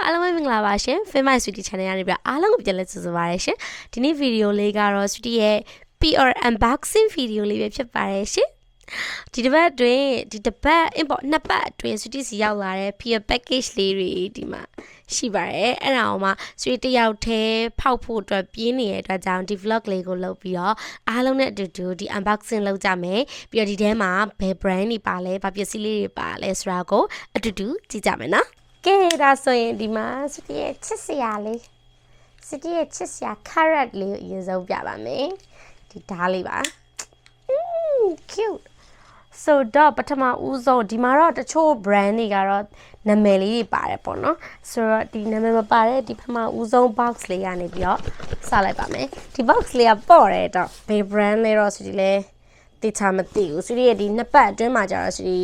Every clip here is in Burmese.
အားလုံးပဲမင်္ဂလာပါရှင် Famous Sweetie Channel ကနေပြအားလုံးကိုပြန်လဲကြိုဆိုပါရရှင်ဒီနေ့ဗီဒီယိုလေးကတော့ Sweetie ရဲ့ PR unboxing ဗီဒီယိုလေးပဲဖြစ်ပါတယ်ရှင်ဒီတစ်ပတ်အတွင်းimport နှစ်ပတ်အတွင်း Sweetie စီရောက်လာတဲ့ PR package လေးတွေဒီမှာရှိပါတယ်အဲ့ဒါအောင်မှ Sweetie တယောက်တည်းဖောက်ဖို့အတွက်ပြင်းနေတဲ့အတွက်ကြောင့်ဒီ vlog လေးကိုလုပ်ပြီးတော့အားလုံးနဲ့အတူတူဒီ unboxing လုပ်ကြမယ်ပြီးတော့ဒီထဲမှာဘယ် brand တွေပါလဲဘာပစ္စည်းလေးတွေပါလဲဆိုတာကိုအတူတူကြည့်ကြမယ်နော်ကဲဒါဆိုရင်ဒီမှာစတီရဲ့ချစ်စရာလေးစတီရဲ့ချစ်စရာ carrot လေးကိုအရင်ဆုံးပြပါမယ်ဒီဓာတ်လေးပါcute so တော့ပထမဦးဆုံးဒီမှာတော့တချို့ brand တွေကတော့နာမည်လေးတွေပါတယ်ပေါ့နော်ဆိုတော့ဒီနာမည်မပါတဲ့ဒီပထမဦးဆုံး box လေးကနေပြီးတော့စလိုက်ပါမယ်ဒီ box လေးကပေါ့တယ်တော့ဘယ် brand လဲတော့ဆိုဒီလဲတေချာမသိဘူးစီရီရဲ့ဒီနှစ်ပတ်အတွင်းမှာကျတော့စီရီ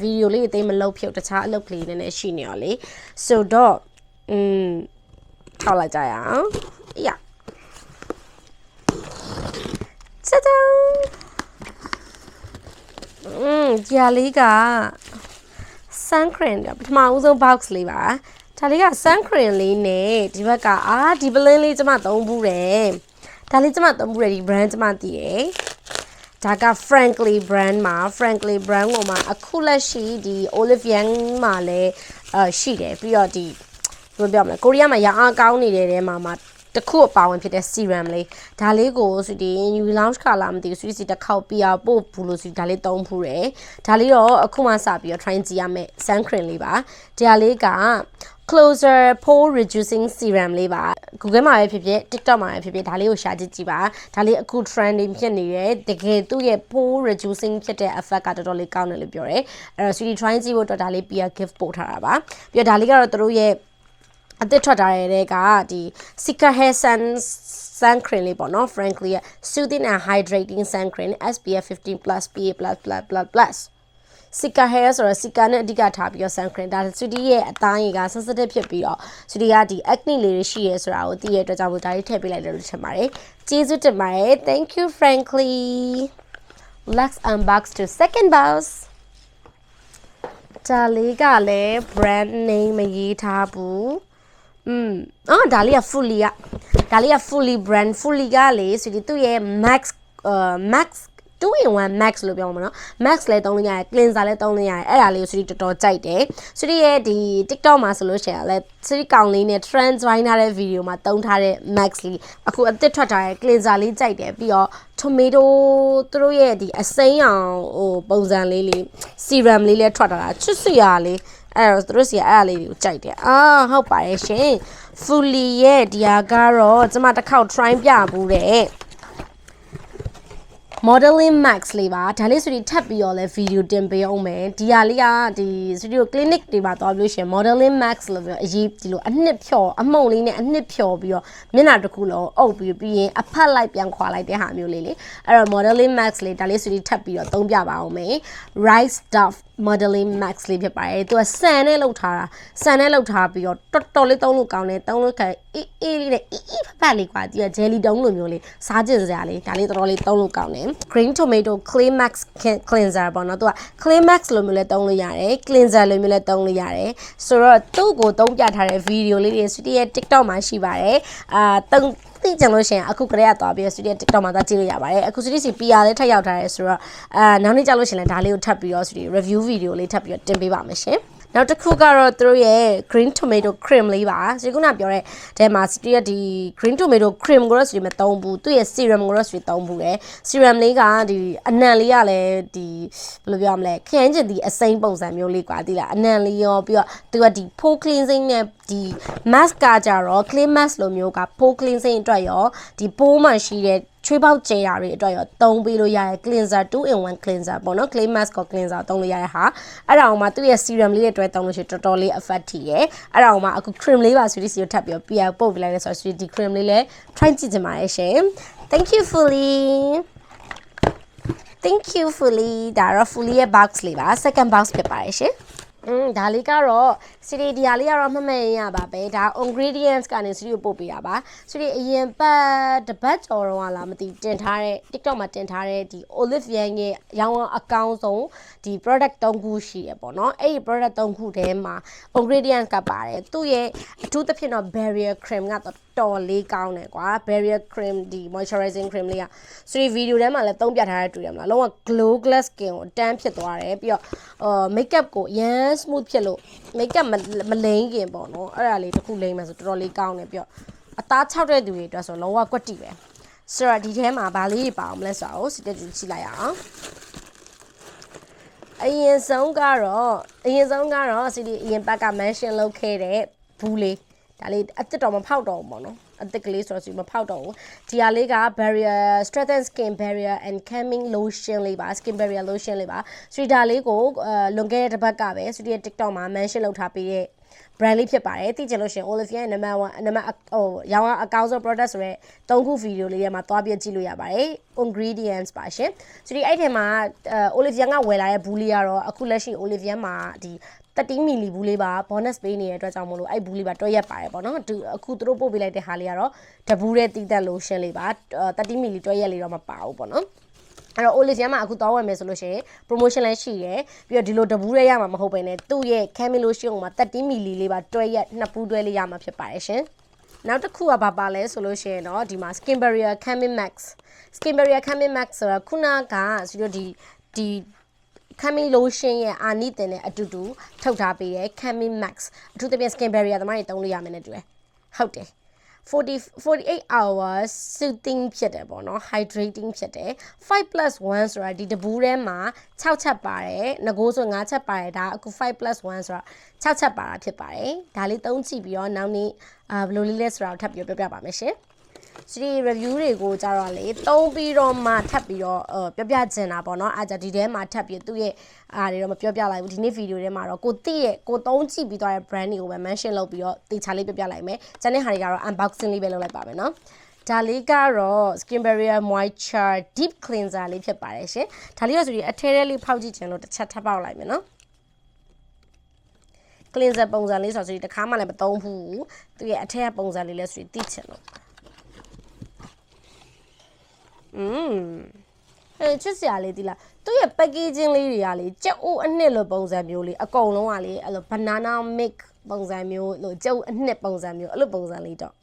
ဗီဒီယိုလေးအသိမလုပ်ဖြုတ်တခြားအလုပ်ကလေးနည်းနည်းရှိနေရောလေဆိုတော့ထောက်လိုက်ကြရအောင်ရချာချာဒီလေးက sun cream ပထမဦးဆုံး box လေးပါဒါလေးက sun cream လေးနဲ့ဒီဘက်ကဒီ blend လေးကျမသုံးဘူးတယ်ဒါလေးကျမသုံးဘူးတယ်ဒီ brand ကျမသိတယ်ဒါက Frankly brand မှာ Frankly brand ကိုမှာအခုလက်ရှိဒီ Olivier မှာလည်းရှိတယ်ပြီးတော့ဒီဘယ်လိုပြောမလဲကိုရီးယားမှာရအောင်ကောင်းနေတဲ့တဲမှာတခုအပါဝင်ဖြစ်တဲ့ serum လေးဒါလေးကိုဆိုဒီ new launch ခါလာမသိဘူးစီတစ်ခေါက်ပြပို့ဘူးလို့ဆိုဒါလေးသုံးဖူးတယ်ဒါလေးတော့အခုမှစပြီးတော့ try ကြည့်ရမယ် sun cream လေးပါဒါလေးကcloser pore reducing serum လေးပါ Google မှာပဲဖြစ်ဖြစ် TikTok မှာပဲဖြစ်ဖြစ်ဒါလေးကိုရှာကြည့်ကြည့်ပါဒါလေးအခု trending ဖြစ်နေတယ်တကယ်သူ့ရဲ့ pore reducing ဖြစ်တဲ့ effect ကတော်တော်လေးကောင်းတယ်လို့ပြောတယ်အဲ့တော့ Sweetie try ကြည့်ဖို့အတွက်ဒါလေး peer gift ပို့ထားတာပါပြီးတော့ဒါလေးကတော့သူတို့ရဲ့အသစ်ထွက်ထားတဲ့ကဒီ Sika hair sun cream လေးပေါ့နော် Frankly soothing and hydrating sun cream SPF 15+ PA++++ Sika hair ဆိုတော့ Sika နဲ့အဓိကထားပြီးတော့ sun cream ဒါ Sweetie ရဲ့အသားရည်က sensitive ဖြစ်ပြီးတော့ Sweetie ကဒီ acne လေးတွေရှိရဲဆိုတာကိုသိရတဲ့အတွက်ကြောင့်ဒါလေးထည့်ပေးလိုက်တယ်လို့ထင်ပါတယ်ကျေးဇူးတင်ပါတယ် thank you Frankly let's unbox to second box ဒါလေးကလည်း brand name မရေးထားဘူးဒါလေးက fully brand fully ကလေဆိုဒီသူ့ရဲ့ max 2-in-1 max လို့ပြောမှာနော် max လည်းသုံးလို့ရတယ် cleanser လည်းသုံးလို့ရတယ်အဲ့ဒါလေးကိုဆိုဒီတော်တော်ကြိုက်တယ်ဆိုဒီရဲ့ဒီ TikTok မှာဆိုလို့ရှိရင်လည်းဆိုဒီကောင်လေးနဲ့ trend ဝိုင်းထားတဲ့ဗီဒီယိုမှာသုံးထားတဲ့ max လေးအခုအသစ်ထွက်ထားတဲ့ cleanser လေးကြိုက်တယ်ပြီးတော့ tomato သူတို့ရဲ့ဒီအစိမ်းအောင်ပုံစံလေး serum လေးလည်းထွက်လာတာချစ်စရာလေးအဲ့တော့သူတို့စီကအဲ့အလေးတွေကိုကြိုက်တယ်ဟုတ်ပါတယ်ရှင် fully ရဲ့ဒီဟာကတော့ကျမတစ်ခေါက် try ပြဘူးတဲ့ modeling max လေးပါဒါလေးဆိုဒီထပ်ပြီးတော့လဲ video တင်ပေးအောင်မယ်ဒီဟာလေးကဒီ studio clinic တွေမှာသွားလို့ရှင် modeling max လို့ပြောအရေးဒီလိုအနှစ်ဖြော်အမုံလေးနဲ့အနှစ်ဖြော်ပြီးတော့မျက်နှာတစ်ခုလုံးအုပ်ပြီးရင်အဖက်လိုက်ပြန်ခွာလိုက်တဲ့ဟာမျိုးလေးလေအဲ့တော့ modeling max လေးဒါလေးဆိုဒီထပ်ပြီးတော့သုံးပြပါအောင်မယ် rice stuff modeling max လေးဖြစ်ပါတယ်သူကဆန်နဲ့လောက်ထားပြီးတော့တော်တော်လေးသုံးလို့ကောင်းတယ်သုံးလို့အေးလေးနဲ့ဖက်လေးကွာဒီက jelly တုံးလိုမျိုးလေးစားကြည့်စရာလေးဒါလေးတော်တော်လေးသုံးလို့ကောင်းတယ် green tomato clay max cleanser ပေါ့နော်သူက clay max လိုမျိုးလည်းသုံးလို့ရတယ် cleanser လိုမျိုးလည်းသုံးလို့ရတယ်ဆိုတော့သူ့ကိုသုံးပြထားတဲ့ video လေးတွေ Sweetie ရဲ့ TikTok မှာရှိပါတယ်သိကြလို့ရှိရင်အခုကလေးကသွားပြီး Sweetie ရဲ့ TikTok မှာသွားကြည့်လို့ရပါတယ်အခု Sweetie စီ PR လေးထပ်ရောက်ထားတယ်ဆိုတော့နောက်နေ့ကြလို့ရှိရင်လည်းဒါလေးကိုထပ်ပြီးတော့ Sweetie review video လေးထပ်ပြီးတော့တင်ပေးပါမယ်ရှင်နောက်တစ်ခုကတော့သူတို့ရဲ့ green tomato cream လေးပါဒီခုနပြောတဲ့အဲမှာ Sweetie ရဲ့ဒီ green tomato cream ကိုတော့ Sweetie မသုံးဘူးသူ့ရဲ့ serum ကိုတော့ Sweetie သုံးဘူးတယ် serum လေးကဒီအနံလေးကလည်းဒီဘယ်လိုပြောမလဲခရမ်းချင်ဒီအစိမ်းပုံစံမျိုးလေးကွာဒီလားအနံလေးရောပြီးတော့သူကဒီ pore cleansing နဲ့ဒီ mask ကကြတော့ clay mask လိုမျိုးက pore cleansing အတွက်ရောဒီ pore မှာရှိတဲ့ချွေးပေါက်ကျဲတာတွေအတွက်ရောသုံးပေးလို့ရတဲ့ cleanser 2-in-1 cleanser ပေါ့နော် clay mask ကို cleanser သုံးလို့ရတဲ့ဟာအဲ့ဒါအောင်မှသူ့ရဲ့ serum လေးတွေတွဲသုံးလို့ရှိရင်တော်တော်လေး effect ထိတယ်အဲ့ဒါအောင်မှအခု cream လေးပါ Sweetie စီကိုထပ်ပြီးတော့PRပို့ပေးလိုက်လဲဆိုတော့ Sweetie ဒီ cream လေးလည်း try ကြည့်ကြပါရရှင် thank you fully ဒါတော့ fully ရဲ့ box လေးပါ second box ဖြစ်ပါရရှင် ဒါလေးကတော့စီရီဒီယာလေးကတော့မှတ်မှတ်ရပါပဲဒါ ingredients ကနေစီရီကိုပို့ပေးတာပါစီရီအရင်တပတ်ကျော်တော့လာမသိတင်ထားတဲ့ TikTok မှာတင်ထားတဲ့ဒီ Olive Young ရဲ့ရောင်းအကောင်းဆုံးဒီ product 3ခုရှိရပေါ့နော်အဲ့ဒီ product 3ခုထဲမှာ ingredients ကပါတယ်သူ့ရဲ့အထူးသဖြင့်တော့ barrier cream ကတော့တော်လေးကောင်းတယ်ကွာ barrier cream ဒီ moisturizing cream လေးကစီရီဗီဒီယိုထဲမှာလည်းသုံးပြထားတဲ့တူရမလားလုံးဝ glow glass skin ကိုတန်းဖြစ်သွားတယ်ပြီးတော့makeup ကိုရမ်း smooth ဖြစ်လို့ makeup မလိမ့်ခင်ပေါ့နော်အဲ့ဒါလေးတစ်ခုလိမ့်မယ်ဆိုတော်တော်လေးကောင်းတယ်ပြီးတော့အသား၆တဲ့သူတွေအတွက်ဆိုလုံးဝကွက်တီပဲဆိုတော့ဒီထဲမှာဗာလေးတွေပါအောင်မလဲဆိုတော့စစ်တက်ကြည့်ကြည့်လိုက်အောင်အရင်ဆုံးကတော့စီဒီအရင်ဘက်က mention လုပ်ခဲ့တဲ့ဘူးလေးဒါလေးအစ်တော်မဖောက်တော့ဘူးပေါ့နော်အသက်ကလေးဆိုတော့စီမဖောက်တော့ဘူးဒီဟာလေးက barrier strengthen skin barrier and calming lotion လေးပါ skin barrier lotion လေးပါစီဒါလေးကိုလွန်ခဲ့တဲ့တစ်ပတ်ကပဲစီဒီရဲ့ TikTok မှာ mention လုပ်ထားပေးတဲ့ brand လေးဖြစ်ပါတယ်သိချင်လို့ရှင် Olive Young နံပါတ်ရောင်းအကောင်းဆုံး product ဆိုရဲ3ခုဗီဒီယိုလေးထဲမှာသွားပြကြည့်လို့ရပါတယ် ingredients ပါရှင်စီဒီအဲ့ထဲမှာOlive Young ကဝယ်လာတဲ့ဘူးလေးကတော့အခုလက်ရှိ Olive Young မှာဒီ30 ml ဘူးလေးပါ bonus ပေးနေတဲ့အတွက်ကြောင့်မလို့အဲ့ဘူးလေးပါတွဲရက်ပါတယ်ပေါ့နော်အခုသူတို့ပို့ပေးလိုက်တဲ့ဟာလေးကတော့တဘူးတဲ့တီးသက် lotion လေးပါ30 ml တွဲရက်လေးတော့မပါဘူးပေါ့နော်အဲ့တော့ Olive Young မှာအခုသွားဝယ်မယ်ဆိုလို့ရှိရင် promotion လည်းရှိတယ်ပြီးတော့ဒီလိုတဘူးရဲရမှာမဟုတ်ဘဲနဲ့သူ့ရဲ့ Cami lotion ကိုမှ30 ml လေးပါတွဲရက်နှစ်ဘူးတွဲလေးရမှာဖြစ်ပါတယ်ရှင်နောက်တစ်ခုကဘာပါလဲဆိုလို့ရှိရင်တော့ဒီမှာ Skin Barrier Cami Max Skin Barrier Cami Max ဆိုတာခုနကဆိုတော့ဒီCami lotion ရဲ့အာနိသင်နဲ့အတူတူထုတ်ထားပေးတဲ့ Cami Max အထူးသဖြင့် Skin Barrier သမားတွေသုံးလို့ရမယ်နဲ့တူတယ်ဟုတ်တယ်48 hours soothing ဖြစ်တယ်ပေါ့နော် hydrating ဖြစ်တယ်5+1 ဆိုတာဒီတဘူးထဲမှာ6ချက်ပါတယ်ငကိုးဆို9ချက်ပါတယ်ဒါအခု5+1ဆိုတာ6ချက်ပါတာဖြစ်ပါတယ်ဒါလေးသုံးကြည့်ပြီးတော့နောက်နေ့ဘယ်လိုလေးလဲဆိုတာကိုထပ်ပြီးပြောပြပါမယ်ရှင်စီ review တွေကိုကြတော့လေသုံးပြီးတော့မှထပ်ပြီးတော့ပြောပြချင်တာပေါ့နော်အားကြဒီထဲမှာထပ်ပြီးသူ့ရဲ့အားတွေတော့မပြောပြလိုက်ဘူးဒီနေ့ဗီဒီယိုထဲမှာတော့ကိုသိရဲ့ကိုသုံးကြည့်ပြီးသွားတဲ့ brand တွေကိုပဲ mention လုပ်ပြီးတော့တေချာလေးပြောပြလိုက်မယ်ကျန်တဲ့ဟာတွေကတော့ unboxing လေးပဲလုပ်လိုက်ပါမယ်နော်ဒါလေးကတော့ Skin Barrier Moisture Deep Cleanser လေးဖြစ်ပါတယ်ရှင်ဒါလေးကဆိုရင်အထဲထဲလေးဖောက်ကြည့်ချင်လို့တစ်ချက်ထပ်ပေါက်လိုက်မယ်နော် cleanser ပုံစံလေးဆိုတော့ဒီတစ်ခါမှလည်းမသုံးဘူးသူရဲ့အထက်ကပုံစံလေးလဲဆိုရင်သိချင်လို့ချစ်စရာလေးဒီလားသူ့ရဲ့ packaging လေးတွေကလေကြက်အိုးအနှစ်လိုပုံစံမျိုးလေးအကုန်လုံးကလေအဲ့လို banana mix ပုံစံမျိုးလို့ကြက်အိုးအနှစ်ပုံစံမျိုးအဲ့လိုပုံစံလေးတော့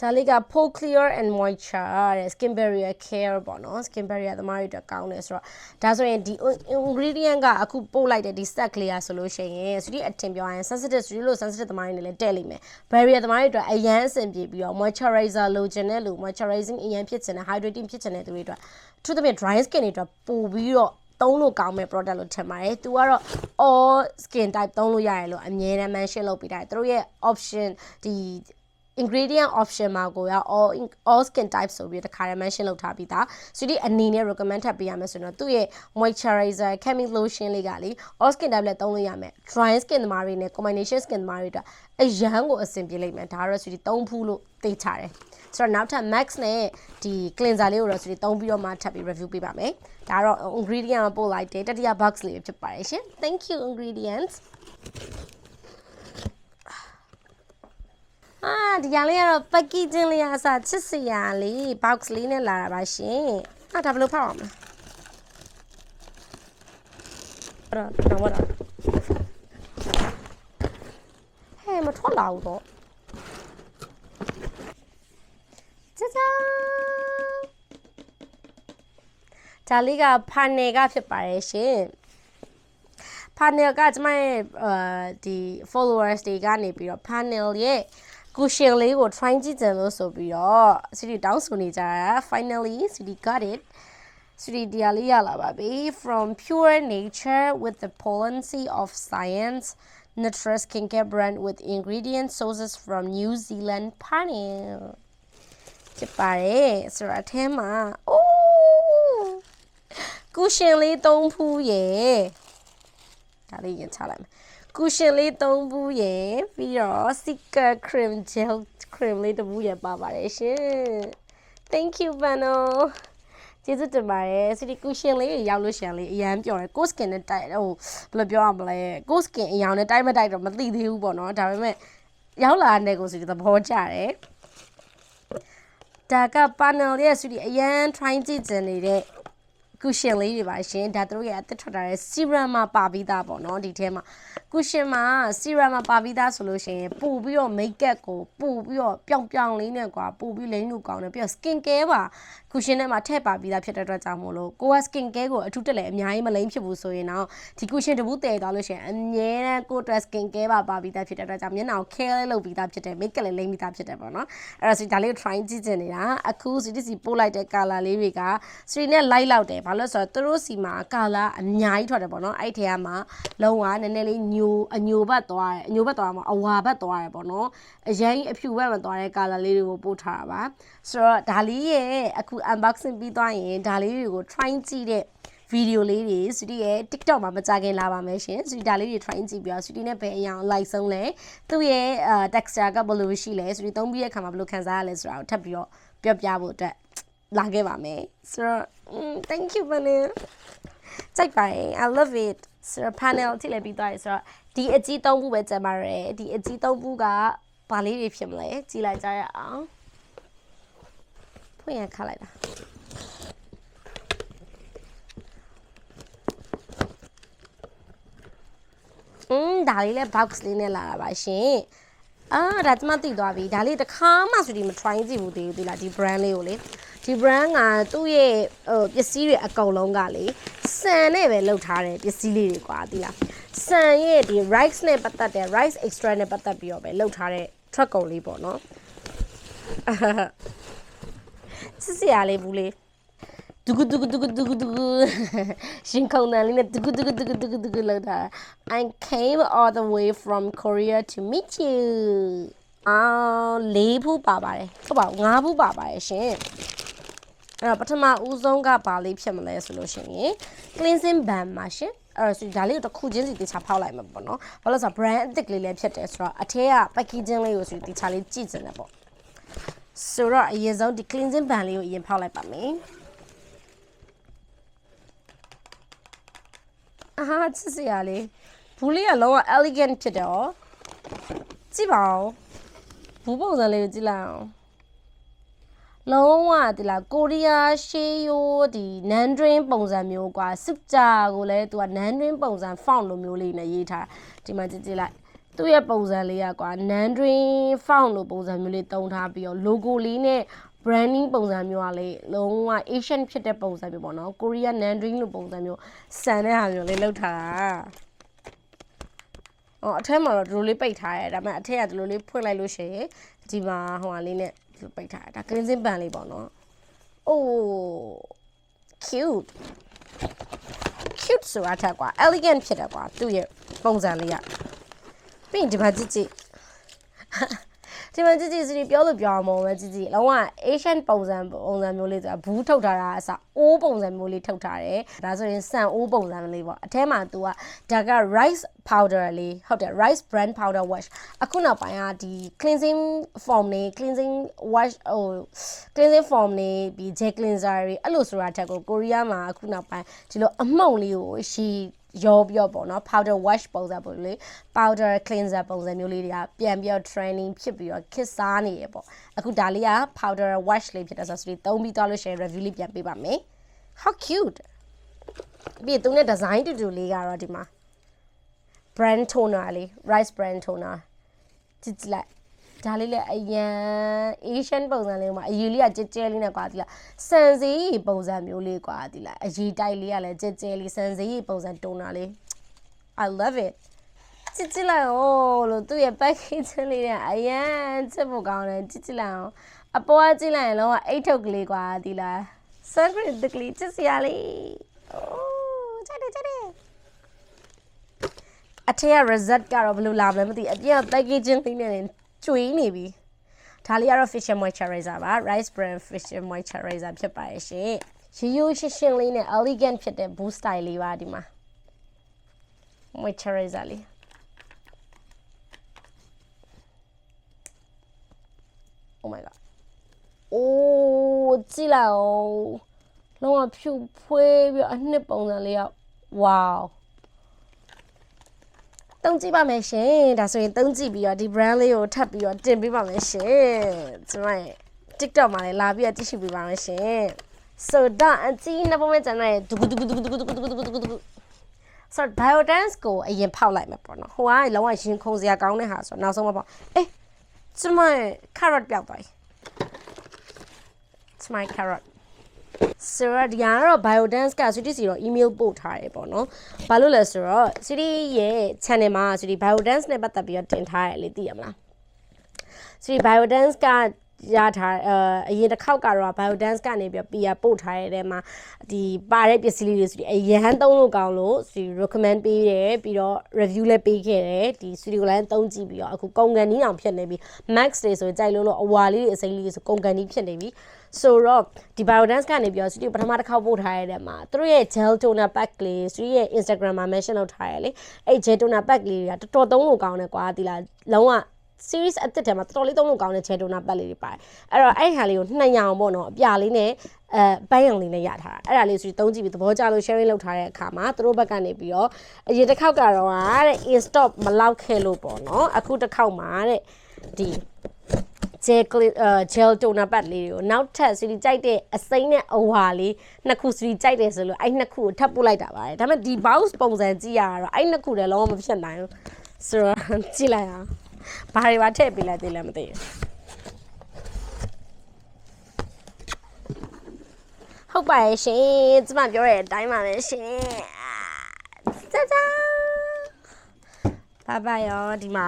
ဒါလေးက pore clear and moisture တဲ့ skin barrier care ပေါ့နော် skin barrier သမားတွေအတွက်ကောင်းတယ်ဆိုတော့ဒါဆိုရင်ဒီ ingredient ကအခုပို့လိုက်တဲ့ဒီ set ကလေးอ่ะဆိုလို့ရှိရင်စတိအထင်ပြောရရင် sensitive စတိလို့ sensitive သမားတွေလည်းတက်လိမ့်မယ် barrier သမားတွေအတွက်အရန်အဆင်ပြေပြီးတော့ moisturizer လိုချင်တဲ့လူ moisturizing အရန်ဖြစ်ချင်တဲ့ hydrating ဖြစ်ချင်တဲ့သူတွေအတွက်အထူးသဖြင့် dry skin တွေအတွက်ပို့ပြီးတော့သုံးလို့ကောင်းမဲ့ product လို့ထင်ပါတယ်။ तू ကတော့ all skin type သုံးလို့ရတယ်လို့အမြဲတမ်း mention လုပ်ပေးတာ။သူတို့ရဲ့ option ဒီ ingredient option မှာကိုရ all skin type ဆိုပြီးတခါတည်း mention လုပ်ထားပြီးသား။ဆိုဒီအနေနဲ့ recommend ထပ်ပေးရမယ်ဆိုတော့သူ့ရဲ့ moisturizer Cami lotion လေးကလေ all skin type လည်းသုံးလို့ရမယ်။ dry skin သမားတွေနဲ့ combination skin သမားတွေအတွက်အရန်ကိုအဆင်ပြေလိမ့်မယ်။ဒါကတော့ဆိုဒီသုံးဖူးလို့သိချတယ်။ဆိုတော့နောက်ထပ် max နဲ့ဒီ cleanser လေးကိုတော့ဆိုဒီသုံးပြီးတော့မှထပ်ပြီး review ပေးပါမယ်။ဒါတော့ ingredient ကိုပို့လိုက်တယ်တတိယ box လေးဖြစ်ပါတယ်ရှင် thank you ingredients ဒီရလေးကတော့ packaging လေးအစားချစ်စရာလေး box လေးနဲ့လာတာပါရှင်ဒါဘယ်လိုဖောက်အောင်လဲတော့မထွက်လာဘူးတော့ဒါလေးက panel ကဖြစ်ပါတယ်ရှင် panel ကကျမရဲ့ဒီ followers တွေကနေပြီးတော့ panel ရဲ့ cushion လေးကို try ကြည့်ကြလို့ဆိုပြီးတော့စီဒီတောင်းဆိုနေကြတာ finally စီဒီ got it စီဒီဒီလေးရလာပါပြီ from pure nature with the potency of science natural skincare brand with ingredient sources from New Zealand panel ဖြစ်ပါတယ်ဆိုတော့အထဲမှာcushion လေးသုံးဖူးရဲ့ဒါလေးရင်ချလိုက်မယ် cushion လေးသုံးဖူးရဲ့ပြီးတော့ Cica cream gel cream လေးတစ်ဖူးရဲ့ပါပါတယ်ရှင် thank you Vano ကျေးဇူးတင်ပါတယ်စီဒီကူရှင်လေးရောက်လို့ရှင်လေးအရန်ပြောတယ်ကိုစကင်နဲ့တိုက်ဟိုဘယ်လိုပြောရမလဲကိုစကင်အရောင်နဲ့တိုက်မတိုက်တော့မသိသေးဘူးပေါ့နော်ဒါပေမဲ့ရောက်လာတဲ့ကိုစီဒီသဘောကျတယ်ဒါက panel ရဲ့စီဒီအရန် try ကြည့်ကျင်နေတဲ့ကူရှင်လေးတွေပါရှင်ဒါတို့ရဲ့အသက်ထွက်တာတဲ့ serum မှာပါပြီးသားပေါ့နော်ဒီထဲမှာကူရှင်မှာ serum မှာပါပြီးသားဆိုလို့ရှိရင်ပို့ပြီးတော့ makeup ကိုပို့ပြီးတော့ပြောင်ပြောင်လေးနဲ့ကွာပို့ပြီးလိမ့်လို့ကောင်းတယ်ပြီးတော့ skin care ပါကူရှင်ထဲမှာထည့်ပါပြီးသားဖြစ်တဲ့အတွက်ကြောင့်မို့လို့ကိုက skin care ကိုအထူးတက်လည်းအများကြီးမလိမ့်ဖြစ်ဘူးဆိုရင်တော့ဒီကူရှင်တပူးတည်သွားလို့ရှိရင်အမြဲတမ်းကိုအတွက် skin care ပါပြီးသားဖြစ်တဲ့အတွက်ကြောင့်မျက်နှာကို care လုပ်ပြီးသားဖြစ်တယ် makeup လည်းလိမ့်ပြီးသားဖြစ်တယ်ပေါ့နော်အဲ့တော့ဒါလေးကို try ကြည့်ချင်နေတာအခု CDC ပို့လိုက်တဲ့ color လေးတွေက street နဲ့ light လောက်တယ်ဘာလို့လဲဆိုတော့သူတို့စီမှာ color အများကြီးထွက်တယ်ပေါ့နော်အဲ့ထဲမှာလုံးဝနည်းနည်းလေးအညိုဘတ်သွားတယ်အညိုဘတ်သွားမှာအဝါဘတ်သွားတယ်ပေါ့နော်အရင်အဖြူဘတ်မသွားတဲ့ color လေးတွေကိုပို့ထားတာပါဆိုတော့ဒါလေးရဲ့အခု unboxing ပြီးသွားရင်ဒါလေးတွေကို try ကြည့်တဲ့ video လေးတွေစီတီရဲ့ TikTok မှာမကြခင်လာပါမယ်ရှင်စီတီဒါလေးတွေ try ကြည့်ပြီးတော့စီတီနဲ့ဘယ်အရာလိုက်ဆုံးလဲသူ့ရဲ့ texture ကဘယ်လိုရှိလဲစီတီသုံးပြီးတဲ့အခါမှာဘယ်လိုခံစားရလဲဆိုတာကိုထပ်ပြီးတော့ပြောပြဖို့အတွက်လာခဲ့ပါမယ်ဆိုတော့ thank you panel ကြိုက်ပါတယ် I love it ဆိုတော့ panel ထိလည်းပြီးသွားပြီဆိုတော့ဒီအကြီးသုံးခုပဲကျန်ပါတယ်ဒီအကြီးသုံးခုကဘာလေးတွေဖြစ်မလဲကြည့်လိုက်ကြရအောင်ဖွင့်ရခါလိုက်တာဒါလေးလည်း box လေးနဲ့လာတာပါရှင်ဒါကျမသိသွားပြီဒါလေးတစ်ခါမှဆိုဒီမ try ကြည့်ဘူးသေးဘူးဒီလားဒီ brand လေးကိုလေဒီ brand ကသူ့ရဲ့ပစ္စည်းတွေအကုန်လုံးကလေဆန်နဲ့ပဲလုပ်ထားတဲ့ပစ္စည်းလေးတွေကွာဒီလားဆန်ရဲ့ဒီ rice နဲ့ပတ်သက်တဲ့ rice extra နဲ့ပတ်သက်ပြီးတော့ပဲလုပ်ထားတဲ့ truck ကုန်လေးပေါ့နော်စစ်စရာလေးဘူးလေဒုကရှင်ခုန်တန်လေးနဲ့ဒုကလောက်တာ I came all the way from Korea to meet you ၄ဖူးပါပါတယ်ဟုတ်ပါ၅ဖူးပါပါတယ်ရှင်အဲ့တော့ပထမဦးဆုံးကဘာလေးဖြစ်မလဲဆိုလို့ရှိရင် cleansing balm ပါရှင်အဲ့တော့ဒါလေးကိုတစ်ခုချင်းစီတခြားဖောက်လိုက်မှာပေါ့နော်ဘာလို့ဆိုတော့ brand အသစ်လေးလည်းဖြစ်တယ်ဆိုတော့အထဲက packaging လေးကိုဆိုတခြားလေးကြည့်စင်တယ်ပေါ့ဆိုတော့အရင်ဆုံးဒီ cleansing balm လေးကိုအရင်ဖောက်လိုက်ပါမယ်ချစ်စရာလေးဘူးလေးကလုံးဝ elegant ဖြစ်တယ်ဟောကြည့်ပါဦးဘူးပုံစံလေးကိုကြည့်လိုက်အောင်လုံးဝဒီလားကိုရီးယားရှေးရိုးဒီနန်ဒရင်းပုံစံမျိုးကွာစစ်ကြာကိုလည်းသူကနန်ဒရင်းပုံစံ font လိုမျိုးလေးနဲ့ရေးထားဒီမှာကြည့်လိုက်သူ့ရဲ့ပုံစံလေးကကွာနန်ဒရင်း font လိုပုံစံမျိုးလေးတုံးထားပြီးတော့ logo လေးနဲ့ branding ပုံစံမျိုးကလေလုံးဝ Asian ဖြစ်တဲ့ပုံစံမျိုးပေါ့နော်ကိုရီးယား Mandarin လိုပုံစံမျိုးစံတဲ့ဟာမျိုးလေးလောက်ထားတာအထက်မှာတော့ဒီလိုလေးပိတ်ထားရဲဒါပေမဲ့အထက်ကဒီလိုလေးဖွင့်လိုက်လို့ရှိရင်ဒီမှာဟိုဟာလေးနဲ့ဒီလိုပိတ်ထားရဲဒါ cleansing balm လေးပေါ့နော် oh cute ဆိုတာထက်ကွာ elegant ဖြစ်တယ်ကွာသူ့ရဲ့ပုံစံလေးကပြီးရင်ဒီမှာကြည့်ဒီမှာကြည့်စီပြောလို့ပြောအောင်မဟုတ်ပဲကြည့်လုံးဝ Asian ပုံစံမျိုးလေးဆိုတာဘူးထုတ်ထားတာအစားအိုးပုံစံမျိုးလေးထုတ်ထားတယ်ဒါဆိုရင်ဆန်အိုးပုံစံလေးပေါ့အထဲမှာ तू ကဒါက rice powder လေးဟုတ်တယ် rice brand powder wash အခုနောက်ပိုင်းကဒီ cleansing form နေ cleansing wash cleansing form နေပြီး gel cleanser တွေအဲ့လိုဆိုတာတက်ကိုကိုရီးယားမှာအခုနောက်ပိုင်းဒီလိုအမှုန့်လေးကိုရှီရောပြီးတော့ပေါ့နော် powder wash ပုံစံပေါ့လေ powder cleanser ပုံစံမျိုးလေးတွေကပြန်ပြီးတော့ training ဖြစ်ပြီးတော့ခစ်စားနေရပေါ့အခုဒါလေးက powder wash လေးဖြစ်တယ်ဆိုတော့သုံးပြီးသွားလို့ရှိရင် review လေးပြန်ပေးပါမယ် how cute ပြီးသူနဲ့ design တူတူလေးကတော့ဒီမှာ brand toner လေး rice brand toner ကြည့်လိုက်ဒါလေးလည်းအရန် Asian ပုံစံလေးမှာအရေးလေးကကြဲကြဲလေးနဲ့ကွာဒီလားစံစည်းပုံစံမျိုးလေးကွာဒီလားအရေးတိုက်လေးကလည်းကြဲကြဲလေးစံစည်းပုံစံတိုနာလေး I love it ကြည့်လိုက်အောင်လို့သူ့ရဲ့ package လေးကအရန်ချစ်ဖို့ကောင်းတယ်ကြည့်လိုက်အောင်အပေါ်ကကြည့်လိုက်ရင်လုံးဝအိတ်ထုတ်ကလေးကွာဒီလား secret တကလေးချစ်စရာလေးအိုးကြိုက်တယ်အထက်က result ကတော့ဘယ်လိုလာမလဲမသိအပြင်က packaging လေးနဲ့ကျွေးနေပြီဒါလေးကတော့ facial moisturizer ပါ rice brand facial moisturizer ဖြစ်ပါရဲ့ရှင်ရိုးရှင်းလေးနဲ့ elegant ဖြစ်တဲ့ boost style လေးပါဒီမှာ moisturizer လေးoh my god အိုးကြည့်လိုက်အောင် လုံးဝဖြူဖွေးပြီးအနှစ်ပုံစံလေးရောက်ဝေါတုံးကြည့်ပါမယ်ရှင်ဒါဆိုရင်တုံးကြည့်ပြီးတော့ဒီ brand လေးကိုထပ်ပြီးတော့တင်ပေးပါမယ်ရှင်ကျွန်မရဲ့ TikTok မှာလည်းလာပြီးတော့ကြည့်ရှုပေးပါမယ်ရှင် so ဒါအကြည့်နှစ်ပုံမဲ့ကျန်တဲ့ဒူဒူဒူဒူဒူဒူဒူဒူဒူဆိုတော့ Biodance ကိုအရင်ဖောက်လိုက်မှာပေါ့နော်ဟိုကလုံးဝရင်ခုန်စရာကောင်းတဲ့ဟာဆိုတော့နောက်ဆုံးမှာပေါ့အေးကျွန်မ carrot ပြောက်သွားပြီကျွန်မ carrot ဆိုတော့ဒီကတော့ Biodance က Sweetie စီတော့ email ပို့ထားတယ်ပေါ့နော်ဘာလို့လဲဆိုတော့ Sweetie ရဲ့ channel မှာ Sweetie Biodance နဲ့ပတ်သက်ပြီးတော့တင်ထားတယ်လေသိရမလား Sweetie Biodance ကရထားအရင်တစ်ခေါက်ကတော့ Biodance ကနေပြီး PR ပို့ထားရတဲ့မှာဒီပါတဲ့ပစ္စည်းလေးတွေဆိုပြီးအရန်သုံးလို့ကောင်းလို့ဒီ recommend ပေးတယ်ပြီးတော့ review လည်းပေးခဲ့တယ်ဒီ studio လည်းသုံးကြည့်ပြီးတော့အခုကုန်ကန်နီးအောင်ဖြစ်နေပြီ max တွေဆိုကြိုက်လို့အဝါလေးတွေအစိမ်းလေးတွေဆိုကုန်ကန်နီးဖြစ်နေပြီဆိုတော့ဒီ Biodance ကနေပြီးတော့ studio ပထမတစ်ခေါက်ပို့ထားရတဲ့မှာသူတို့ရဲ့ gel toner pack လေး studio ရဲ့ Instagram မှာ mention လုပ်ထားရလေအဲ့ gel toner pack လေးတွေကတော်တော်သုံးလို့ကောင်းတယ်ကွာဒီလားလုံးဝseries အသစ်ထဲမှာတော်တော်လေးသုံးလို့ကောင်းတဲ့ gel toner pad လေးတွေပါတယ်အဲ့တော့အဲ့ဟာလေးကိုနှစ်ညအောင်ပေါ့နော်အပြာလေးနဲ့ပန်းရောင်လေးနဲ့ရထားတာအဲ့ဒါလေးဆိုသုံးကြည့်ပြီးသဘောကျလို့ sharing လုပ်ထားတဲ့အခါမှာသူတို့ဘက်ကနေပြီးတော့အရင်တစ်ခေါက်ကတော့တဲ့ in stock မလောက်ခဲ့လို့ပေါ့နော်အခုတစ်ခေါက်မှာတဲ့ဒီ gel toner pad လေးတွေကိုနောက်ထပ်စီကြိုက်တဲ့အစိမ်းနဲ့အဝါလေးနှစ်ခုစီကြိုက်တယ်ဆိုလို့အဲ့နှစ်ခုကိုထပ်ပို့လိုက်တာပါတယ်ဒါပေမဲ့ဒီ box ပုံစံကြည့်ရတော့အဲ့နှစ်ခုတည်းလုံးဝမဖြစ်နိုင်ဘူးဆိုတော့ကြည့်လိုက်အောင်ဘာတွေပါထည့်ပေးလိုက်သေးလဲမသိဘူးဟုတ်ပါရဲ့ရှင်ကျမပြောတဲ့အတိုင်းပါပဲရှင်짜잔ဘာဘာရောဒီမှာ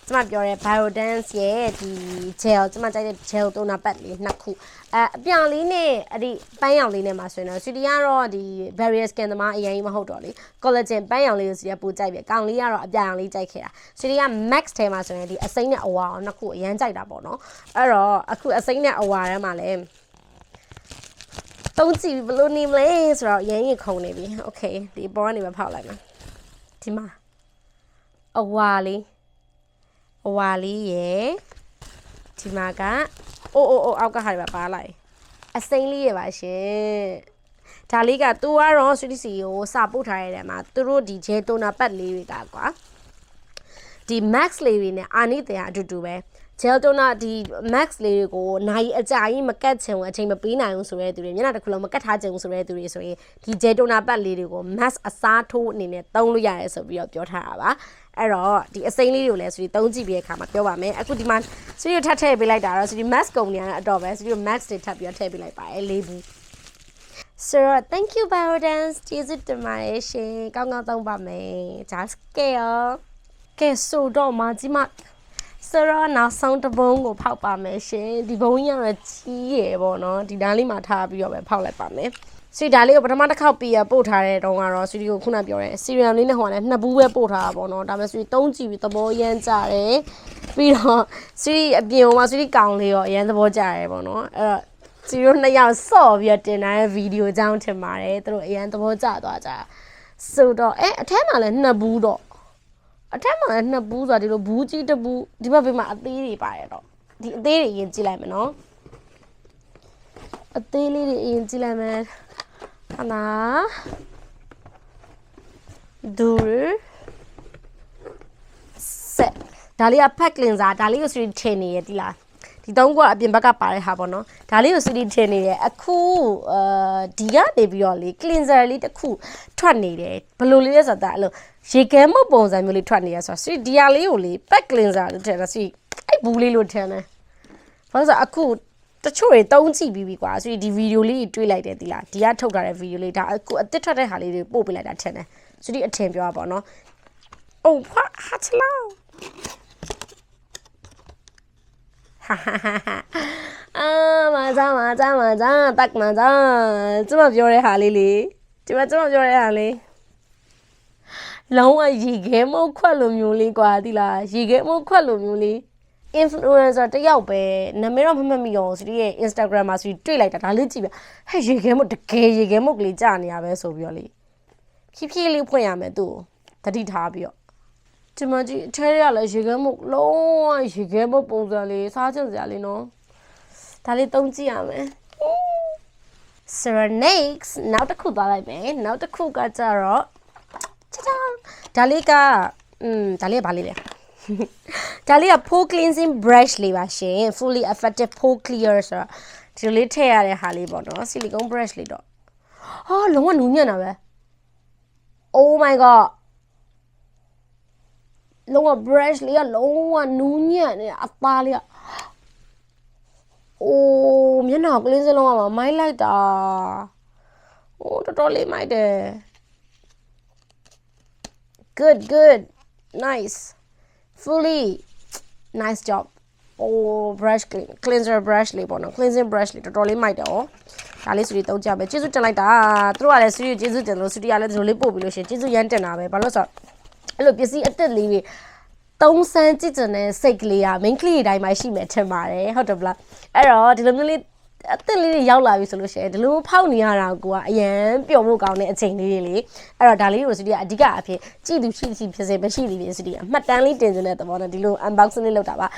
ကျမပြောတဲ့ Biodance ရဲ့ဒီ gel ကျမကြိုက်တဲ့ gel toner pad လေးနှစ်ခုအပြောင်လေးနဲ့အဲ့ဒီပန်းရောင်လေးနဲ့မှာဆိုရင်တော့ Sweetie ကတော့ဒီ barrier skin သမားအရင်ကြီးမဟုတ်တော့လေ collagen ပန်းရောင်လေးကို Sweetie ပိုကြိုက်ပြီကောင်လေးကတော့အပြောင်လေးကြိုက်ခဲ့တာ Sweetie က max ထဲမှာဆိုရင်ဒီအစိမ်းနဲ့အဝါအောင်နှစ်ခုအရင်ကြိုက်တာပေါ့နော်အဲ့တော့အခုအစိမ်းနဲ့အဝါထဲမှာလည်းသုံးကြည့်ဘယ်လိုနေမလဲဆိုတော့ရရင်ခုန်နေပြီ okay ဒီပေါ်ကနေပဲဖောက်လိုက်မယ်ဒီမှာအဝါလေးရယ်ဒီမှာကအိုးအောက်ကဟာတွေပါလိုက်အစိမ်းလေးရပါရှင်ဒါလေးကသူကတော့ Sweetie စီကိုစာပို့ထားရတဲ့မှာသူတို့ဒီ gel toner pad လေးတွေကကွာဒီ max လေးတွေနဲ့အာနိတရားအတူတူပဲ gel toner ဒီ max လေးတွေကိုနိုင်အကြာကြီးမကတ်ချင်ဘူးအချိန်မပေးနိုင်ဘူးဆိုတဲ့သူတွေမျက်နှာတစ်ခုလုံးမကတ်ထားချင်ဘူးဆိုတဲ့သူတွေဆိုရင်ဒီ gel toner pad လေးတွေကို max အစားထိုးအနေနဲ့သုံးလို့ရတယ်ဆိုပြီးတော့ပြောထားတာပါအဲ့တော့ဒီအစိမ်းလေးတွေကိုလည်းဆိုပြီးသုံးကြည့်ပြီးတဲ့အခါမှာပြောပါမယ်အခုဒီမှာဆိုပြီးထပ်ထည့်ပေးလိုက်တာတော့ဆိုပြီး max ကုန်နေရတဲ့အတော့ပဲဆိုပြီး max တွေထပ်ပြီးတော့ထည့်ပေးလိုက်ပါတယ်လေးဘူးဆိုတော့ thank you Biodance ကျေးဇူးတင်ပါတယ်ရှင်ကောင်းကောင်းသုံးပါမယ် just care ကဲဆိုတော့မကြီးမဆိုတော့နောက်ဆုံးတစ်ပုံကိုဖောက်ပါမယ်ရှင်ဒီပုံကြီးကတော့ကြီးရယ်ပေါ့နော်ဒီသားလေးမှာထားပြီးတော့ပဲဖောက်လိုက်ပါမယ်ဆွေဒါလေးကိုပထမတစ်ခေါက်ပြီးပို့ထားတဲ့တုန်းကတော့ဆွေဒီကိုခုနပြောတဲ့စီရီယမ်လေးနဲ့ဟိုကလည်းနှစ်ဘူးပဲပို့ထားတာပေါ့နော်ဒါပေမဲ့ဆွေသုံးကြည့်ပြီးသဘောရမ်းကြတယ်ပြီးတော့ဆွေအပြင်မှာဆွေကောင်လေးရောအရမ်းသဘောကျတယ်ပေါ့နော်အဲ့တော့ဆွေတို့နှစ်ယောက်ဆော့ပြီးတင်ထားတဲ့ဗီဒီယိုအကြောင်းထင်ပါတယ်သူတို့အရန်သဘောကျသွားကြဆိုတော့အထက်မှာလည်းနှစ်ဘူးတော့အထက်မှာလည်းနှစ်ဘူးဆိုတာဒီလိုဘူးကြီးတစ်ဘူးဒီဘက်ဘေးမှာအသေးတွေပါတယ်တော့ဒီအသေးတွေအရင်ကြည့်လိုက်မယ်နော်အသေးလေးတွေအရင်ကြည့်လိုက်မယ်ခဏဒူဆက်ဒါလေးက pack cleanser ဒါလေးကိုဆွေးထည့်နေရဒီလားဒီသုံးခုကအပြင်ဘက်ကပါတဲ့ဟာပေါ့နော်ဒါလေးကိုဆွေးထည့်နေရအခုဒီကနေပြီးတော့လေ cleanser လေးတစ်ခုထွက်နေတယ်ဘယ်လိုလေးလဲဆိုတာအဲ့လိုရေခဲမုတ်ပုံစံမျိုးလေးထွက်နေရဆိုတော့ဆွေးဒီဟာလေးကိုလေ pack cleanser လို့ထည့်တာဆွေးအဲ့ဘူးလေးလို့ထည့်တယ်ဘာလို့ဆိုအခုတချို့တွေတုံးကြည့်ပြီးပြီကွာဆိုဒီဗီဒီယိုလေးတွေးလိုက်တယ်ဒီလားဒီကထုတ်ထားတဲ့ဗီဒီယိုလေးဒါအခုအစ်စ်ထွက်တဲ့ဟာလေးတွေပို့ပေးလိုက်တာထင်တယ်ဆိုဒီအထင်ပြောပါတော့အိုးဟာချလာမဇာတက်မဇာကျမပြောတဲ့ဟာလေးလေဒီမှာကျမပြောတဲ့ဟာလေးလုံးဝရေခဲမုတ်ခွက်လိုမျိုးလေးကွာဒီလားရေခဲမုတ်ခွက်လိုမျိုးလေးinfluencer တယောက်ပဲနာမည်တော့မမှတ်မိအောင်ဆိုဒီရဲ့ Instagram မှာဆိုတွေ့လိုက်တာဒါလေးကြည့်ပြဟဲ့ရေခဲမုတ်တကယ်ရေခဲမုတ်ကလေးကြာနေရပဲဆိုပြီးတော့လေဖြည်းဖြည်းလေးဖွင့်ရမယ်သူ့တတိထားပြီးတော့ဒီမှာကြည့်အထဲရလည်းရေခဲမုတ်လုံးဝရေခဲမုတ်ပုံစံလေးစားချင်စရာလေးနော်ဒါလေးသုံးကြည့်ရမယ် So next နောက်တစ်ခုသွားလိုက်မယ်နောက်တစ်ခုကကြတော့ဒါလေးကဒါလေးကဘာလေးလဲဒါလေးက pore cleansing brush လေးပါရှင် fully effective pore clear ဆိုတော့ဒီလေးထည့်ရတဲ့ဟာလေးပေါ့နော် silicone brush လေးတော့လုံးဝနူးညံ့တာပဲ Oh my god လုံးဝ brush လေးကလုံးဝနူးညံ့နေအသားလေးကမျက်နှာ cleansing လုံးဝမိုက်လိုက်တာတော်တော်လေးမိုက်တယ် good nice fully nice job brush cleanser brush လေးပေါ့နော် cleansing brush လေးတော်တော်လေးမိုက်တယ်ဒါလေးစူတီတုံးကြပဲကျေးဇူးတင်လိုက်တာသူတို့ကလည်းစူတီကျေးဇူးတင်လို့စူတီကလည်းဒီလိုလေးပို့ပြီးလို့ရှင်ကျေးဇူးရမ်းတင်တာပဲဘာလို့ဆိုတော့အဲ့လိုပစ္စည်းအတက်လေးတွေသုံးဆန်းကြည့်ကြတဲ့စိတ်ကလေးက main ကလေးတိုင်းမှာရှိမယ်ထင်ပါတယ်ဟုတ်တယ်ဗလားအဲ့တော့ဒီလိုမျိုးလေးအသက်လေးတွေရောက်လာပြီဆိုလို့ရှိရင်ဒီလိုဖောက်နေရတာကိုကအရန်ပျော်ဖို့ကောင်းတဲ့အချိန်လေးတွေလေအဲ့တော့ဒါလေးကိုစတီကအဓိကအဖြစ်ကြည့်သူရှိဖြစ်စေမရှိသည်ဖြစ်စတီအမှတ်တမ်းလေးတင်နေတဲ့သဘောနဲ့ဒီလို unboxing လေးလုပ်တာပါ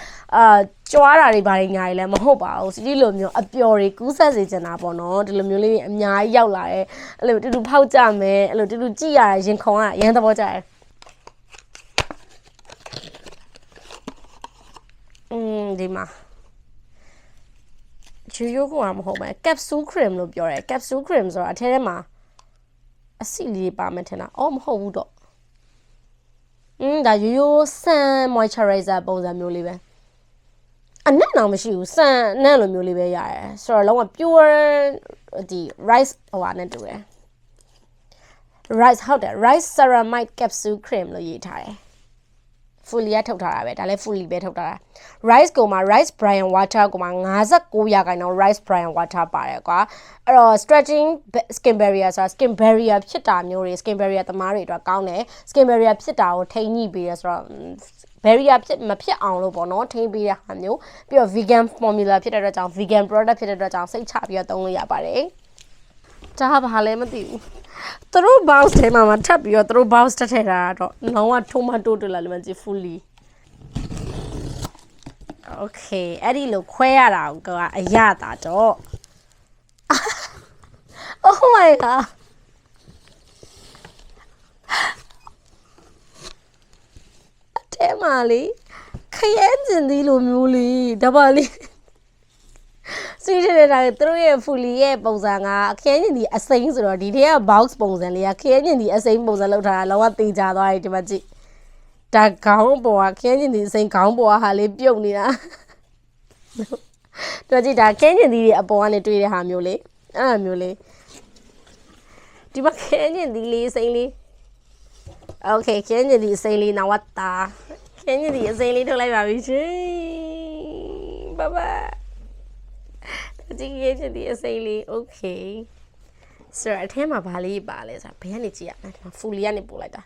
ကြွားတာတွေဘာတွေညာတွေလည်းမဟုတ်ပါဘူးစတီလိုမျိုးအပျော်တွေကူးဆက်စေချင်တာပေါ့နော်ဒီလိုမျိုးလေးအများကြီးရောက်လာတယ်အဲ့လိုတူတူဖောက်ကြမယ်အဲ့လိုတူတူကြည့်ရတာရင်ခုန်ရရန်သဘောကျတယ်ဒီမှာရိုးကမဟုတ်ပဲ capsule cream လို့ပြောတယ် capsule cream ဆိုတာအထဲထဲမှာအဆီလေးပါမယ်ထင်တာမဟုတ်ဘူးတော့ဒါရိုးဆန် moisturizer ပုံစံမျိုးလေးပဲအနက်တော့မရှိဘူးဆန်အနက်လိုမျိုးလေးပဲရတယ်ဆိုတော့လုံးဝ pure ဒီ rice ဟိုဟာနဲ့တူတယ် rice ဟုတ်တယ် rice ceramide capsule cream လို့ရေးထားတယ် fully ထုတ်ထားတာပဲဒါလည်း fully ပဲထုတ်ထားတာ rice ကိုမှာ rice brine water ကိုမှာ59% rice brine water ပါတယ်ကွာအဲ့တော့ stretching skin barrier ဆိုတာ skin barrier ဖြစ်တာမျိုးတွေ skin barrier သမားတွေအတွက်ကောင်းတယ် skin barrier ဖြစ်တာကိုထိန်းညှိပေးရဆိုတော့ barrier မဖြစ်အောင်လို့ပေါ့နော်ထိန်းပေးရဟာမျိုးပြီးတော့ vegan formula ဖြစ်တဲ့အတွက်ကြောင့် vegan product ဖြစ်တဲ့အတွက်ကြောင့်စိတ်ချပြီးတော့သုံးလို့ရပါတယ်ဒါဘာလဲမသိဘူးသူတို့ box ထဲမှာထပ်ပြီးတော့သူတို့ box တက်ထည့်တာတော့လုံးဝ tomato တူလာလည်းမကြည့် fully okay အဲ့ဒီလိုခွဲရတာကအရတာတော့ oh my god အထဲမှာလေခရဲကျင်သီးလိုမျိုးလေးဒါပါလေးစီးနေတာသူတို့ရဲ့ fully ရဲ့ပုံစံကခရဲကျင်သီးအစိမ်းဆိုတော့ဒီထဲက box ပုံစံလေးကခရဲကျင်သီးအစိမ်းပုံစံလောက်ထားတာလောကတေချာသွားတယ်ဒီမှာကြည့်ဒါခေါင်းပေါ်ကခရဲကျင်သီးအစိမ်းခေါင်းပေါ်ကဟာလေးပြုတ်နေတာတို့ကြည့်ဒါခရဲကျင်သီးတွေအပေါ်ကနေတွေ့တဲ့ဟာမျိုးလေးအဲ့လိုမျိုးလေးဒီမှာခရဲကျင်သီးလေးအစိမ်းလေး okay ခရဲကျင်သီးအစိမ်းလေးနောက်ဝတ်တာခရဲကျင်သီးအစိမ်းလေးထုတ်လိုက်ပါပြီရှင်ဘိုင်ဘိုင်ဒီခရဲကျင်သီးအစိမ်းလေး okay ဆိုတော့အထဲမှာဘာလေးပါလဲဆိုတော့ဘယ်ကနေကြည့်ရမလဲဒီမှာ fully ကနေပို့လိုက်တာ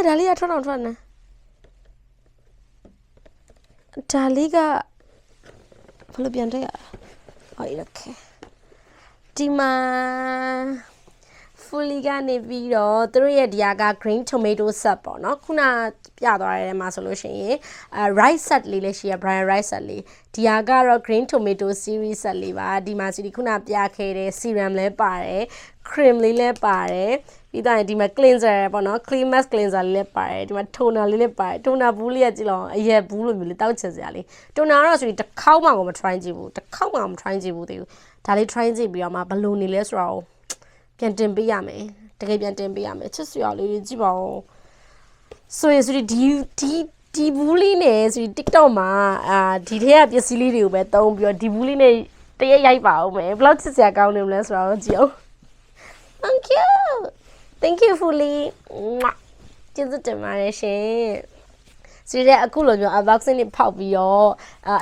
ဒါလေးကထွက်နေဒါလေးကဘယ်လိုပြန်တက်ရလဲokay ဒီမှာ fully ကနေပြီးတော့သူတို့ရဲ့ဒီဟာက green tomato set ပေါ့နော်ခုနပြသွားတဲ့မှာဆိုလို့ရှိရင်rice set လေးလည်းရှိရ brine rice set လေးဒီဟာကတော့ green tomato series set လေးပါဒီမှာစီဒီခုနပြခဲ့တဲ့ serum လည်းပါတယ် cream လေးလည်းပါတယ်ပြီးတော့ဒီမှာ cleanser ပေါ့နော် clean mask cleanser လေးလည်းပါတယ်ဒီမှာ toner လေးလည်းပါတယ် toner ဘူးလေးကကြည့်လောက်အရက်ဘူးလိုမျိုးလေးတောက်ချင်စရာလေး toner တော့ဆိုရင်တစ်ခေါက်မှကိုမ try ကြည့်ဘူးတစ်ခေါက်မှမ try ကြည့်ဘူးသေးဘူးဒါလေး try ကြည့်ပြီးတော့မှဘယ်လိုနေလဲဆိုတော့ပြန်တင်ပေးရမယ်တကယ်ပြန်တင်ပေးရမယ်ချစ်စရာလေးကြည့်ပါဦးဆိုရင်ဒီဘူးလေးနဲ့ဆိုရင် TikTok မှာဒီထဲကပစ္စည်းလေးတွေကိုပဲသုံးပြီးတော့ဒီဘူးလေးနဲ့တရက်ရိုက်ပါဦးမယ်ဘယ်လောက်ချစ်စရာကောင်းနေမလဲဆိုတော့ကြည့်အောင် thank you fully ကျေးဇူးတင်ပါတယ်ရှင်စီးတဲ့အခုလိုမျိုး unboxing တွေဖောက်ပြီးတော့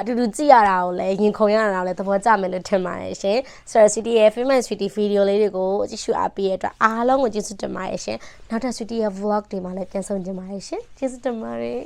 အတူတူကြည့်ရတာကိုလည်းရင်ခုန်ရတာကိုလည်းသဘောကျမယ်လို့ထင်ပါတယ်ရှင်ဆိုတော့ Sweetie ရဲ့ famous Sweetie video လေးတွေကိုကြည့်ရှုအားပေးရတဲ့အတွက်အားလုံးကိုကျေးဇူးတင်ပါတယ်ရှင်နောက်ထပ် Sweetie ရဲ့ vlog တွေမှာလည်းပြန်ဆုံကြပါရရှင်ကျေးဇူးတင်ပါတယ်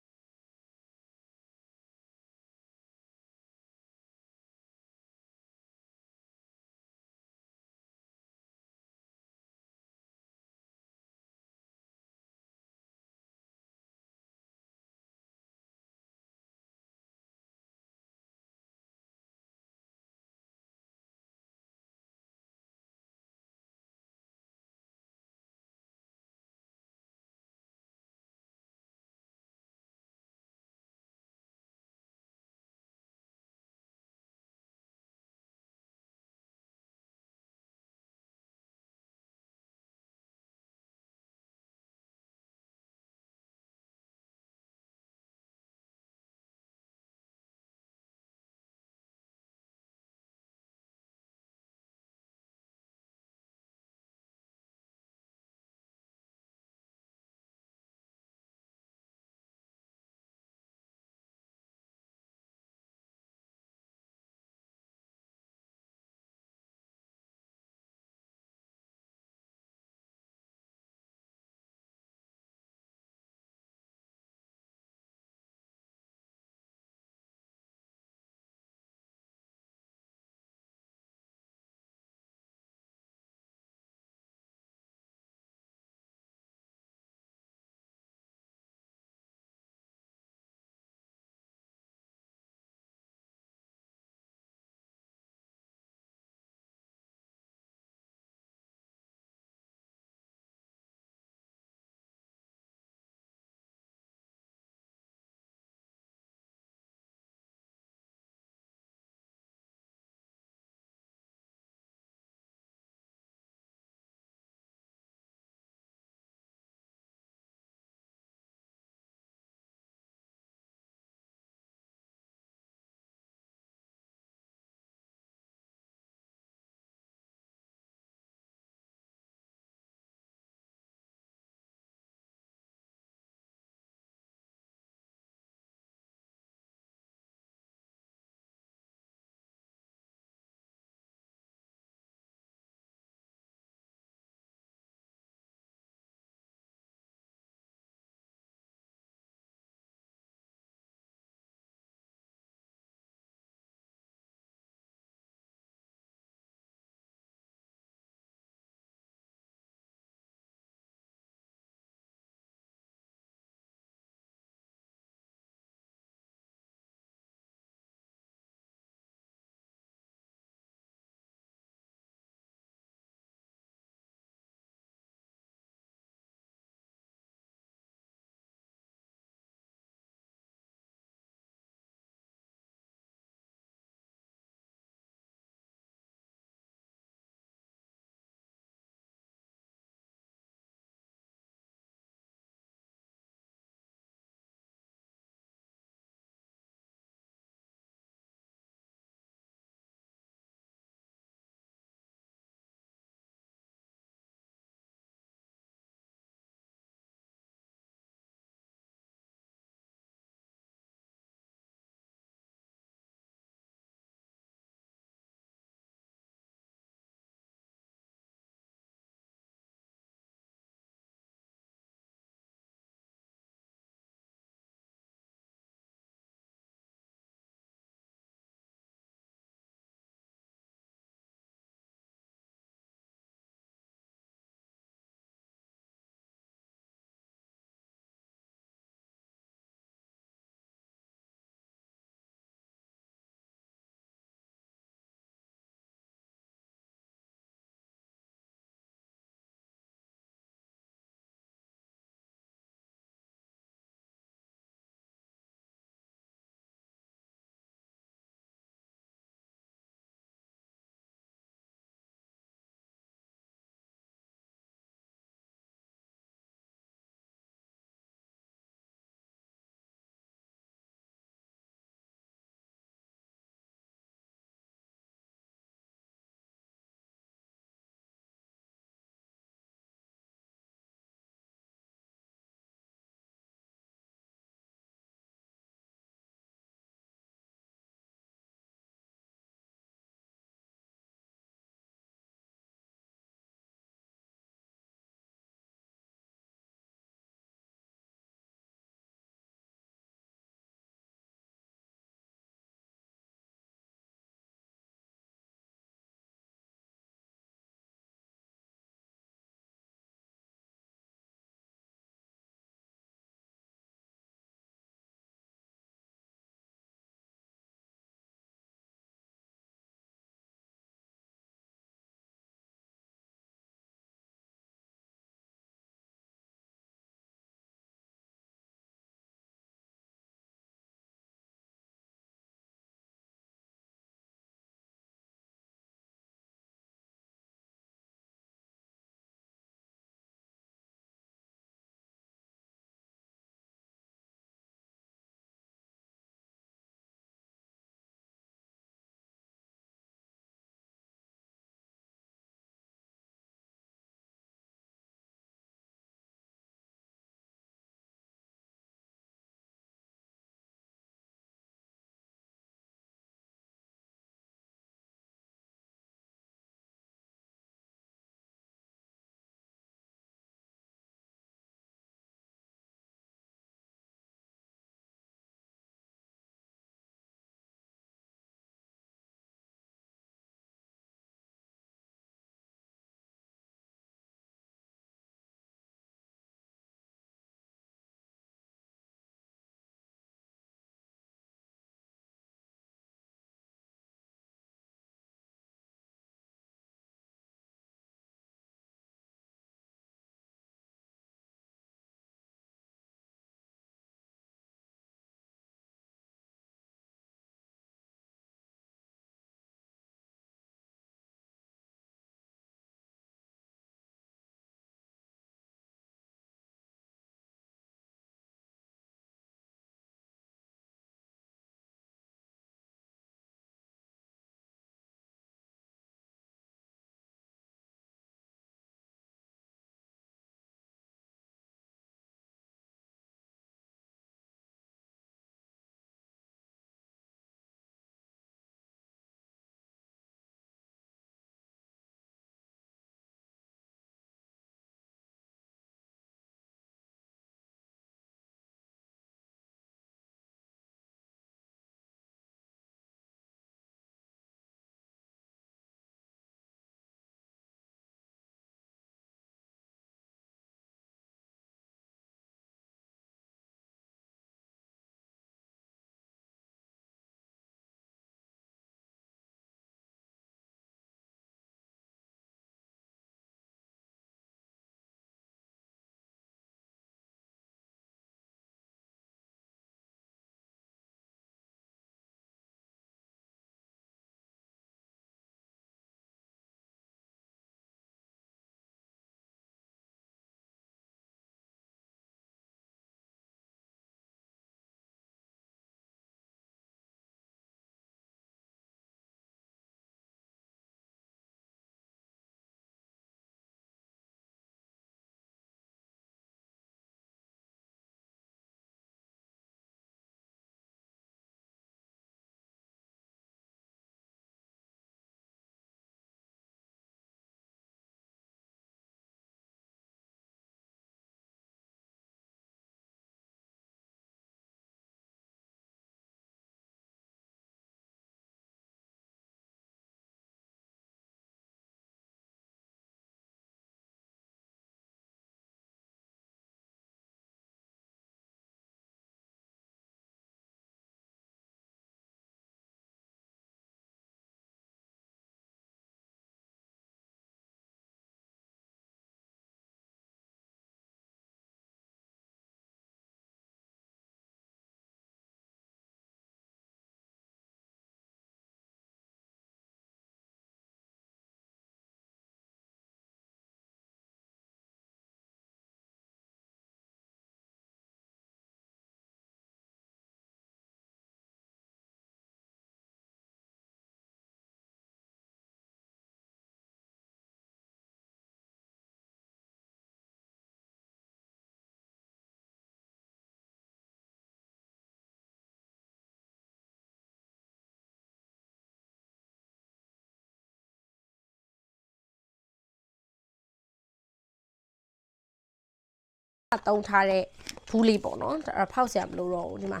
တုံးထားတဲ့ဘူးလေးပေါ့နော်အဲ့ဖောက်ဆရာမလို့တော့ဘူးဒီမှာ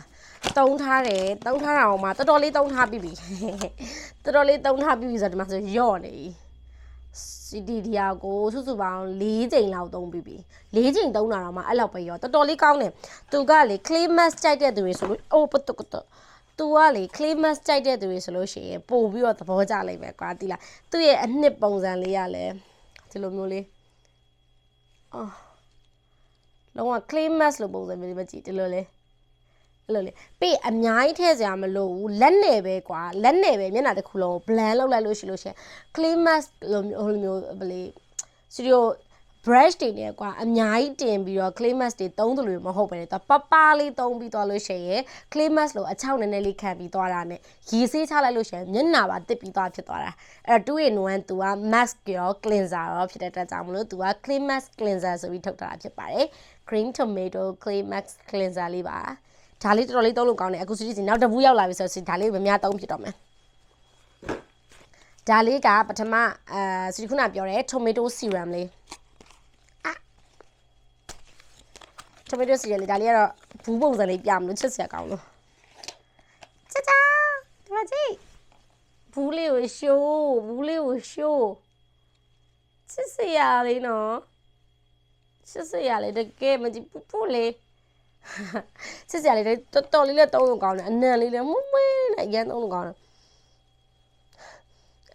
တုံးထားတယ်တုံးထားတာအောင်မှာတော်တော်လေးတုံးထားပြီးပြီတော်တော်လေးတုံးထားပြီးပြီဆိုတော့ဒီမှာဆိုရော့နေစီဒီဒီယာကိုစုစုပေါင်း4ချိန်လောက်တုံးပြီးပြီ4ချိန်တုံးတာတော့မှအဲ့လောက်ပဲရောတော်တော်လေးကောင်းတယ်သူကလေ clay mask ကြိုက်တဲ့သူတွေဆိုလို့အိုးပတုကတသူကလေ clay mask ကြိုက်တဲ့သူတွေဆိုလို့ရှိရင်ပို့ပြီးတော့သဘောကျလိုက်ပဲကွာတိလားသူ့ရဲ့အနှစ်ပုံစံလေးကလည်းဒီလိုမျိုးလေးအော်လုံးဝ clay mask လို့ပုံစံမျိုးပဲကြည့်ဒီလိုလေအဲ့လိုလေပေးအများကြီးထည့်စရာမလိုဘူးလက်နဲ့ပဲကွာလက်နဲ့ပဲမျက်နှာတစ်ခုလုံး blend လုပ်လိုက်လို့ရှိလို့ရှင် clay mask လိုမျိုးဗလေ studio brush တွေနဲ့ကွာအများကြီးတင်ပြီးတော့ clay mask တွေသုံးတယ်လို့မဟုတ်ပဲねပပလေးသုံးပြီးသွားလို့ရှိရင် clay mask လို့အချောက်နည်းနည်းလေးခံပြီးသွားတာနဲ့ရေဆေးချလိုက်လို့ရှိရင်မျက်နှာပါတစ်ပြီးသွားဖြစ်သွားတာအဲ့တော့2 in 1သူက mask ရော cleanser ရောဖြစ်တဲ့အတွက်ကြောင့်မလို့သူက clay mask cleanser ဆိုပြီးထုတ်ထားတာဖြစ်ပါတယ် green tomato clay mask cleanser လေးပါဒါလေးတော်တော်လေးသုံးလို့ကောင်းတယ်အခုစီစီနောက်တစ်ဘူးရောက်လာပြီဆိုတော့ဒါလေးမများသုံးဖြစ်တော့မယ်ဒါလေးကပထမစီခုနပြောတဲ့ tomato serum လေးtomato serum လေးဒါလေးကတော့ဘူးပုံစံလေးပြမလို့ချစ်စရာကောင်းလို့ချာချာဒီမှာကြည့်ဘူးလေးကိုရှိုးဘူးလေးကိုရှိုးချစ်စရာလေးနော်ချစ်စရာလေးတကယ်မကြည့်ပူလေးချစ်စရာလေးတော်တော်လေးလည်းသုံးလို့ကောင်းတယ်အနံလေးလည်းမွေးမွေးနဲ့အရင်သုံးလို့ကောင်းတယ်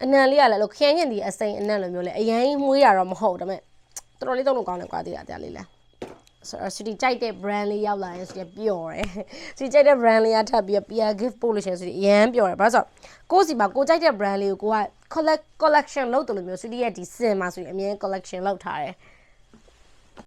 အနံလေးကလည်းလို့ခင်းရင်ဒီအစိမ်းအနံလိုမျိုးလေအရင်မွေးတာတော့မဟုတ်ဒါပေမဲ့တော်တော်လေးသုံးလို့ကောင်းတယ်ကွာဒီကတရားလေးလဲဆိုတော့စီတီကြိုက်တဲ့ brand လေးရောက်လာရင်ဆိုတော့ပျော်တယ်စီကြိုက်တဲ့ brand လေးကထပ်ပြီး peer gift ပို့လို့ရှိရင်ဆိုတော့အရင်ပျော်တယ်ဘာလို့ဆိုကိုစီမှာကိုကြိုက်တဲ့ brand လေးကိုက collection လုပ်တယ်လို့မျိုးစီတီရဲ့ဒီစင်မှာဆိုရင်အမြဲ collection လုပ်ထားတယ်